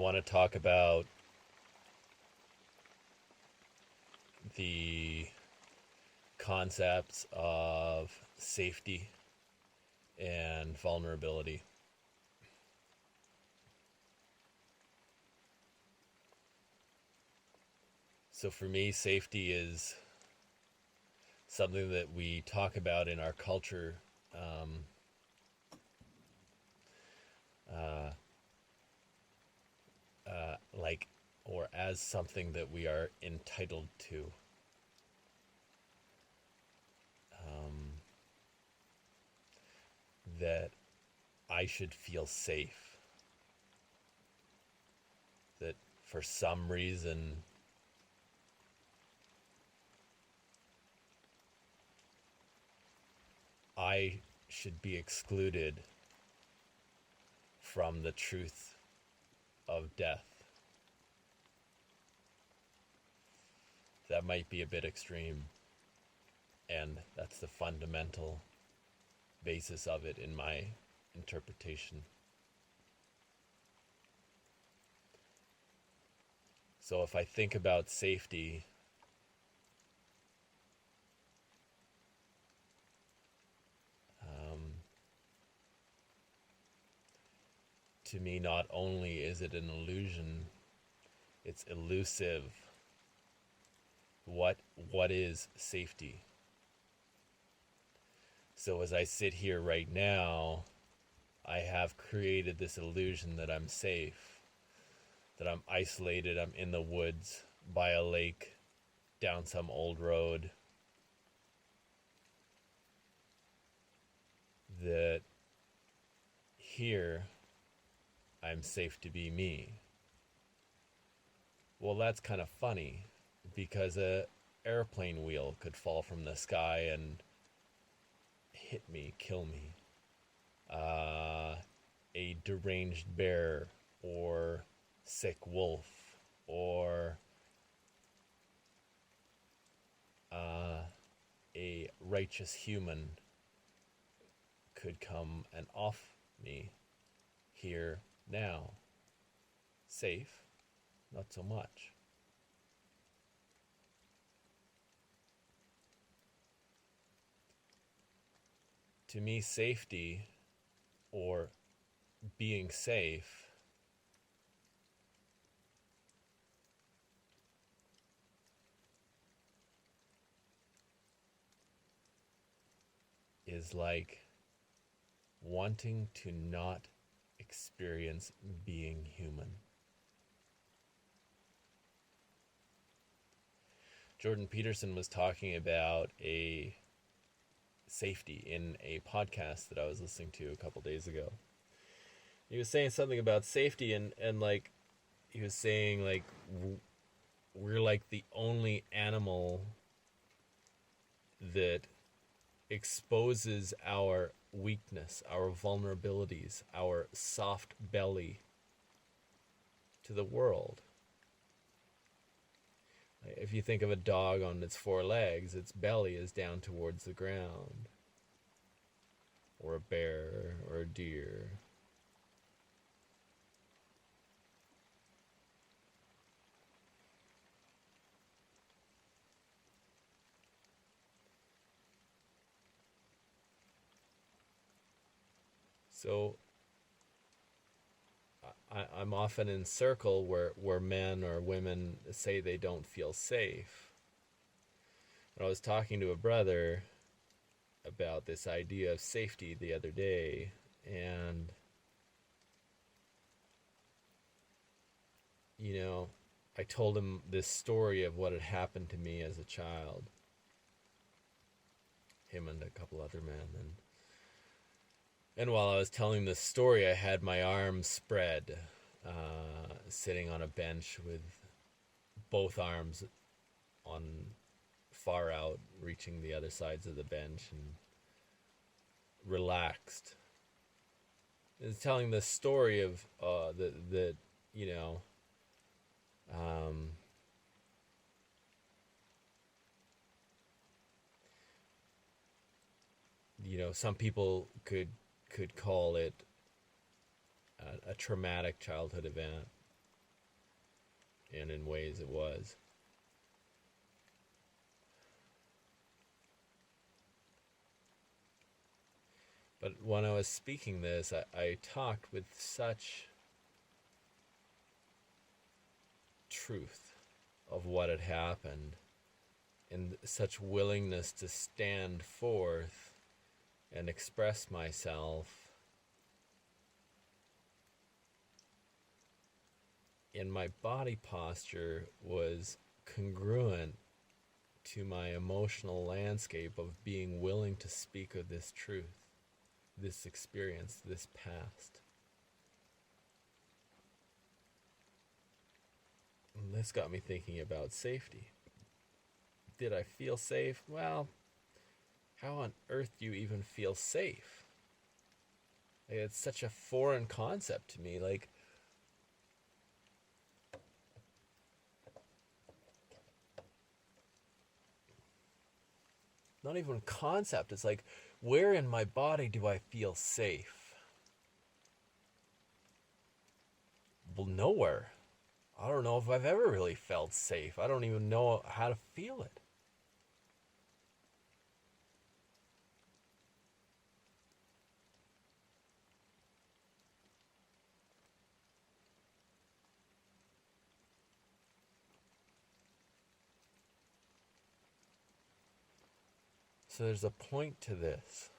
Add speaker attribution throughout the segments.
Speaker 1: want to talk about the concepts of safety and vulnerability. So, for me, safety is something that we talk about in our culture um, uh, like, or as something that we are entitled to. Um, that I should feel safe. That for some reason, I should be excluded from the truth of death. That might be a bit extreme, and that's the fundamental basis of it in my interpretation. So if I think about safety, um, to me, not only is it an illusion, it's elusive. What is safety? So as I sit here right now, I have created this illusion that I'm safe, that I'm isolated, I'm in the woods, by a lake, down some old road, that here I'm safe to be me. Well, that's kind of funny because a airplane wheel could fall from the sky and hit me, kill me. Uh, a deranged bear or sick wolf or uh, a righteous human could come and off me here now. Safe, not so much. To me, safety or being safe is like wanting to not experience being human. Jordan Peterson was talking about a safety in a podcast that I was listening to a couple days ago. He was saying something about safety and like he was saying like we're like the only animal that exposes our weakness, our vulnerabilities, our soft belly to the world. If you think of a dog on its four legs, its belly is down towards the ground. Or a bear, or a deer. So I'm often in circle where men or women say they don't feel safe. And I was talking to a brother about this idea of safety the other day, and I told him this story of what had happened to me as a child. Him and a couple other men, and while I was telling this story, I had my arms spread, sitting on a bench with both arms on far out, reaching the other sides of the bench, and relaxed. It's telling the story of that you know um, some people could call it a traumatic childhood event. and in ways it was. But when I was speaking this, I talked with such truth of what had happened and such willingness to stand forth and express myself and my body posture was congruent to my emotional landscape of being willing to speak of this truth, this experience, this past. And this got me thinking about safety. Did I feel safe? Well, how on earth do you even feel safe? Like, it's such a foreign concept to me. Like, not even concept. It's like, where in my body do I feel safe? Well, nowhere. I don't know if I've ever really felt safe. I don't even know how to feel it. So there's a point to this.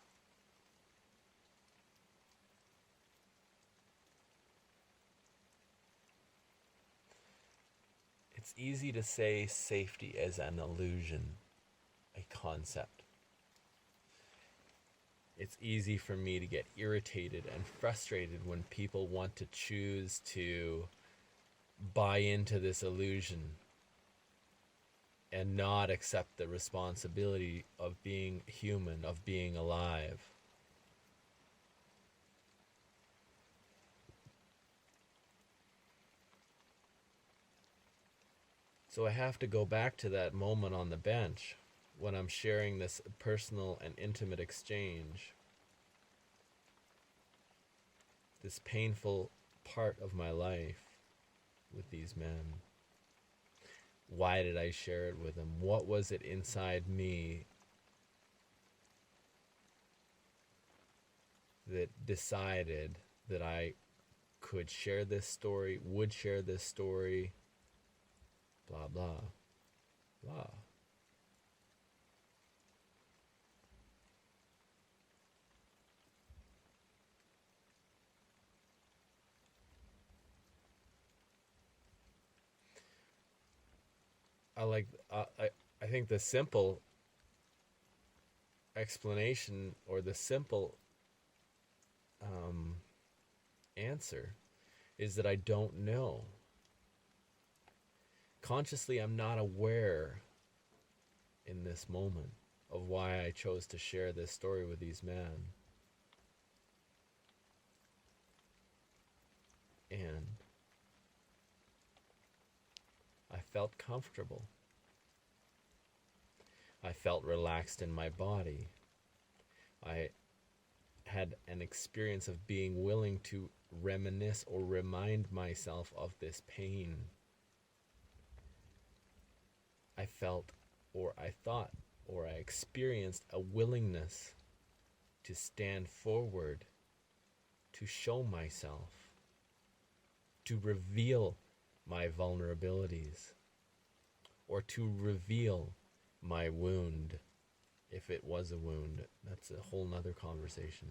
Speaker 1: It's easy to say safety as an illusion, a concept. It's easy for me to get irritated and frustrated when people want to choose to buy into this illusion and not accept the responsibility of being human, of being alive. So I have to go back to that moment on the bench when I'm sharing this personal and intimate exchange, this painful part of my life with these men. Why did I share it with them? What was it inside me that decided that I could share this story, would share this story, blah, blah, blah. I think the simple explanation or the simple answer is that I don't know. Consciously, I'm not aware in this moment of why I chose to share this story with these men. And I felt comfortable. I felt relaxed in my body. I had an experience of being willing to reminisce or remind myself of this pain. I felt, or I thought, or I experienced a willingness to stand forward, to show myself, to reveal my vulnerabilities, or to reveal my wound, if it was a wound. That's a whole nother conversation.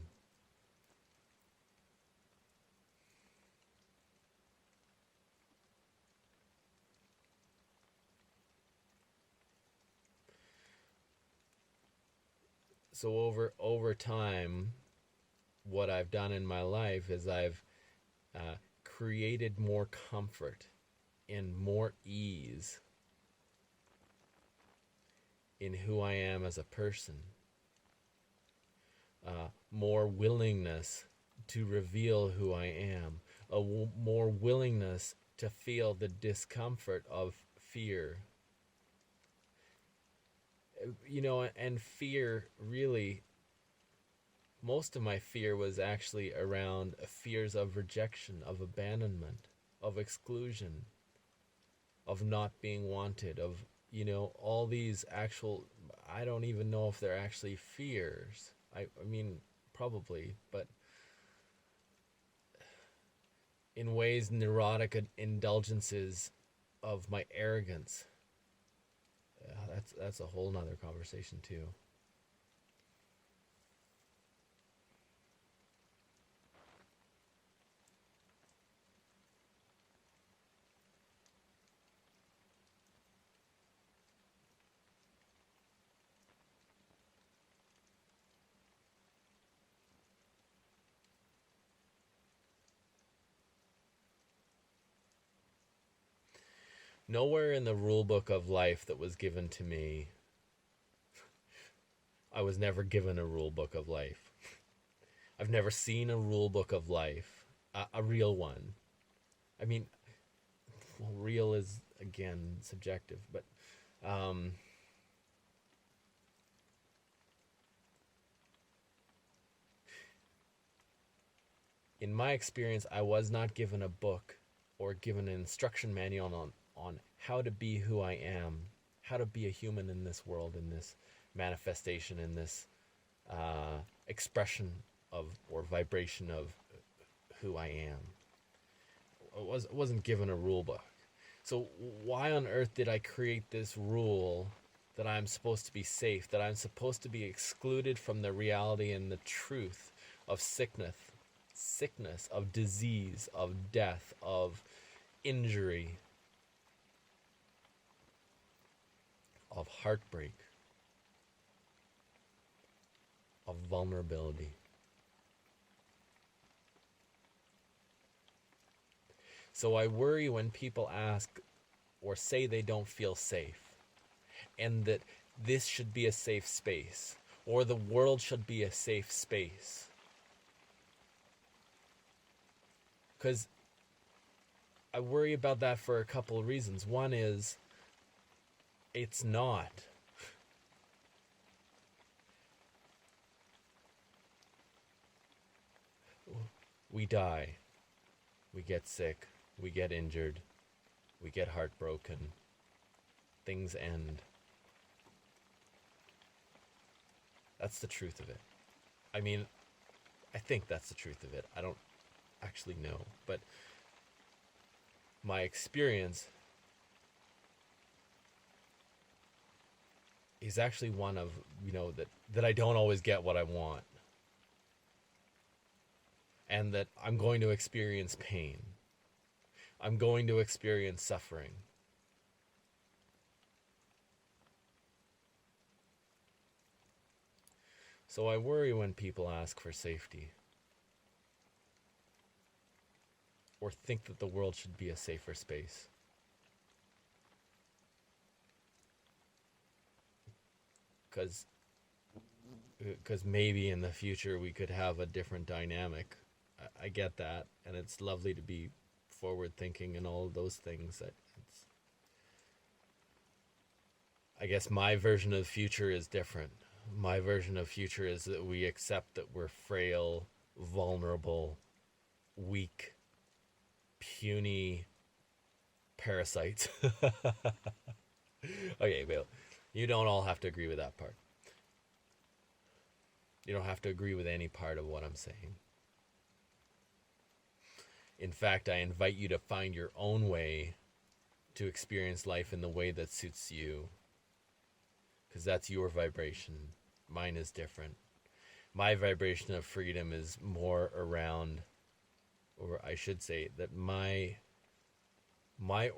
Speaker 1: So over time, what I've done in my life is I've created more comfort and more ease in who I am as a person, more willingness to reveal who I am, more willingness to feel the discomfort of fear. You know, and fear, really, most of my fear was actually around fears of rejection, of abandonment, of exclusion. of not being wanted, of, all these actual, I don't even know if they're actually fears. I mean, probably, but in ways, neurotic indulgences of my arrogance. That's a whole nother conversation too. Nowhere in the rule book of life that was given to me, I was never given a rule book of life. I've never seen a rule book of life, a real one. I mean, well, real is again subjective, but in my experience, I was not given a book or given an instruction manual on how to be who I am, how to be a human in this world, in this manifestation, in this expression of or vibration of who I am. Wasn't given a rule book. So why on earth did I create this rule that I'm supposed to be safe, that I'm supposed to be excluded from the reality and the truth of sickness, of disease, of death, of injury, of heartbreak, of vulnerability? So I worry when people ask or say they don't feel safe, and that this should be a safe space, or the world should be a safe space. Because I worry about that for a couple of reasons. One is, it's not. We die. We get sick. We get injured. We get heartbroken. Things end. That's the truth of it. I mean, I think that's the truth of it. I don't actually know. But my experience is actually one of, that I don't always get what I want. And that I'm going to experience pain. I'm going to experience suffering. So I worry when people ask for safety, or think that the world should be a safer space. Because maybe in the future we could have a different dynamic. I get that, and it's lovely to be forward thinking and all of those things. I guess my version of the future is different. My version of future is that we accept that we're frail, vulnerable, weak, puny parasites. Okay, Bill, you don't all have to agree with that part. You don't have to agree with any part of what I'm saying. In fact, I invite you to find your own way to experience life in the way that suits you. Because that's your vibration. Mine is different. My vibration of freedom is more around, or I should say that my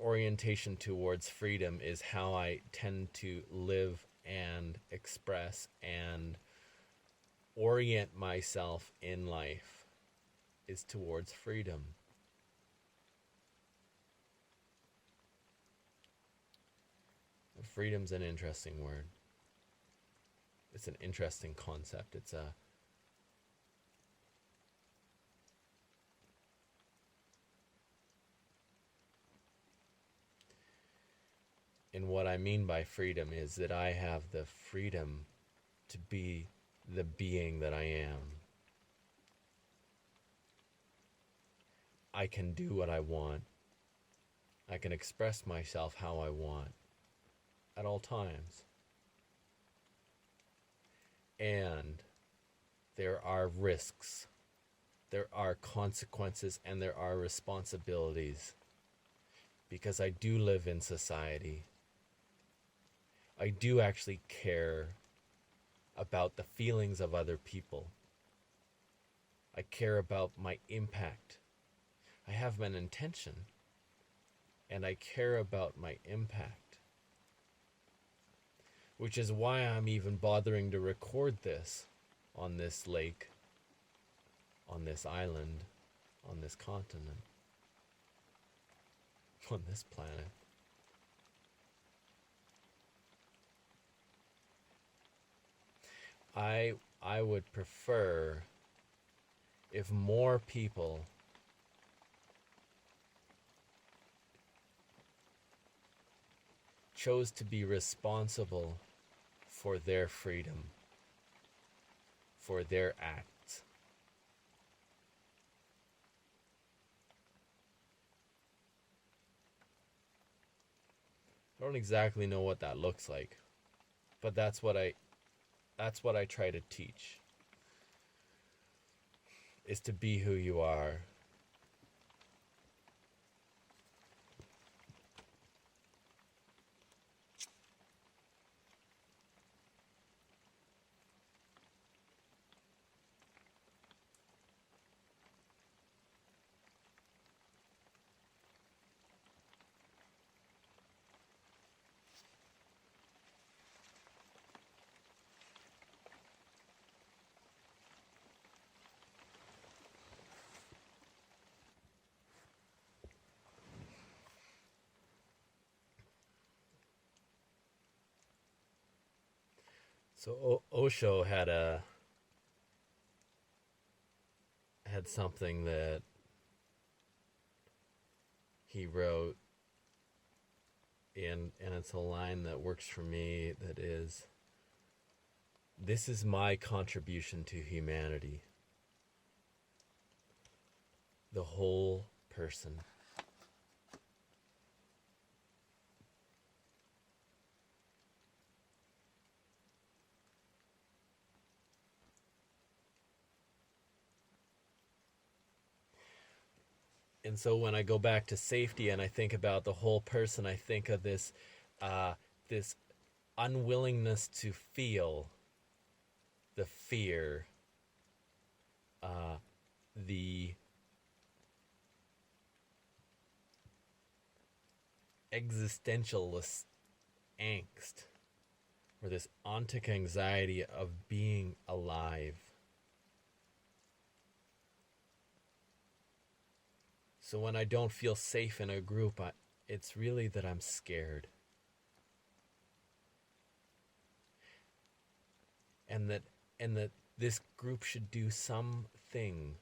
Speaker 1: orientation towards freedom is how I tend to live and express and orient myself in life, is towards freedom. Freedom's an interesting word. It's an interesting concept. And what I mean by freedom is that I have the freedom to be the being that I am. I can do what I want. I can express myself how I want at all times. And there are risks, there are consequences, and there are responsibilities. Because I do live in society. I do actually care about the feelings of other people. I care about my impact. I have an intention, and I care about my impact. Which is why I'm even bothering to record this on this lake, on this island, on this continent, on this planet. I would prefer if more people chose to be responsible for their freedom, for their acts. I don't exactly know what that looks like, but that's what I try to teach, is to be who you are. So Osho had something that he wrote, and it's a line that works for me, that is, "This is my contribution to humanity. The whole person." And so when I go back to safety and I think about the whole person, I think of this unwillingness to feel the fear, the existentialist angst, or this ontic anxiety of being alive. So when I don't feel safe in a group, it's really that I'm scared. And that this group should do something.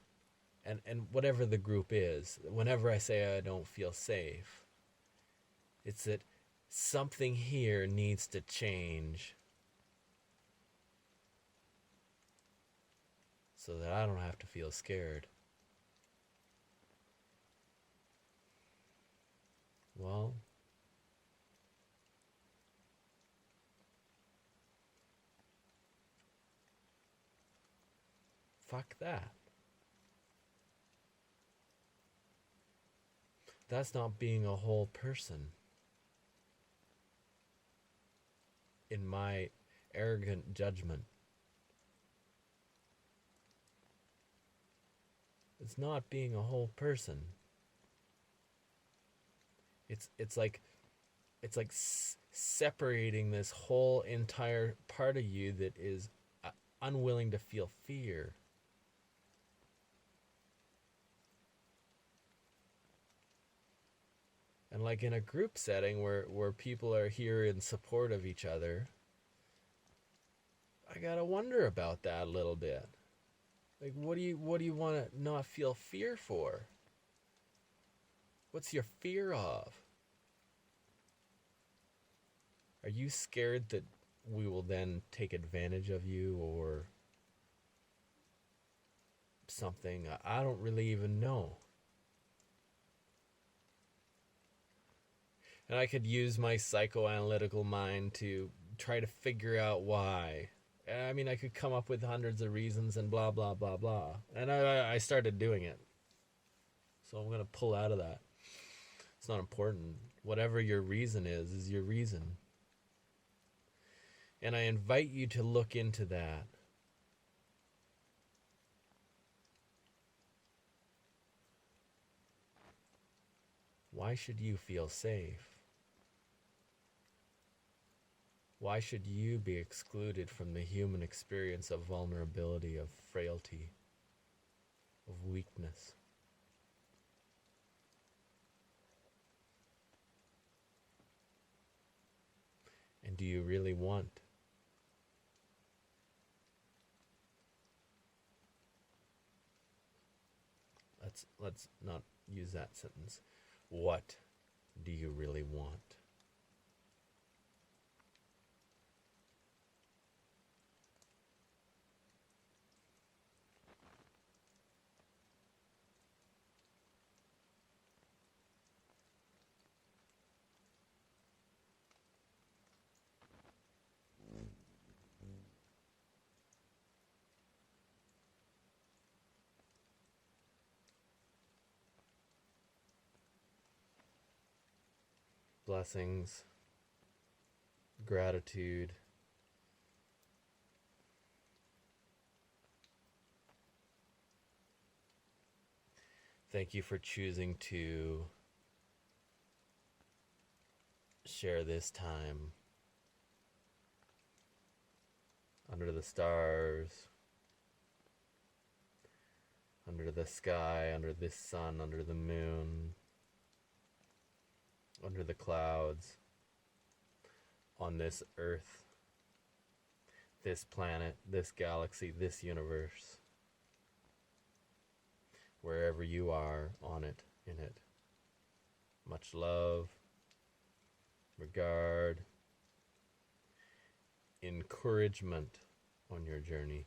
Speaker 1: And whatever the group is, whenever I say I don't feel safe, it's that something here needs to change so that I don't have to feel scared. Well, fuck that. That's not being a whole person. In my arrogant judgment, it's not being a whole person. It's like separating this whole entire part of you that is unwilling to feel fear. And like in a group setting where people are here in support of each other, I gotta wonder about that a little bit. Like, what do you want to not feel fear for? What's your fear of? Are you scared that we will then take advantage of you or something? I don't really even know. And I could use my psychoanalytical mind to try to figure out why. I mean, I could come up with hundreds of reasons and blah, blah, blah, blah. And I started doing it. So I'm going to pull out of that. It's not important. Whatever your reason is your reason. And I invite you to look into that. Why should you feel safe? Why should you be excluded from the human experience of vulnerability, of frailty, of weakness? And do you really want? Let's not use that sentence. What do you really want? Blessings, gratitude, thank you for choosing to share this time under the stars, under the sky, under this sun, under the moon, under the clouds, on this earth, this planet, this galaxy, this universe, wherever you are on it, in it. Much love, regard, encouragement on your journey.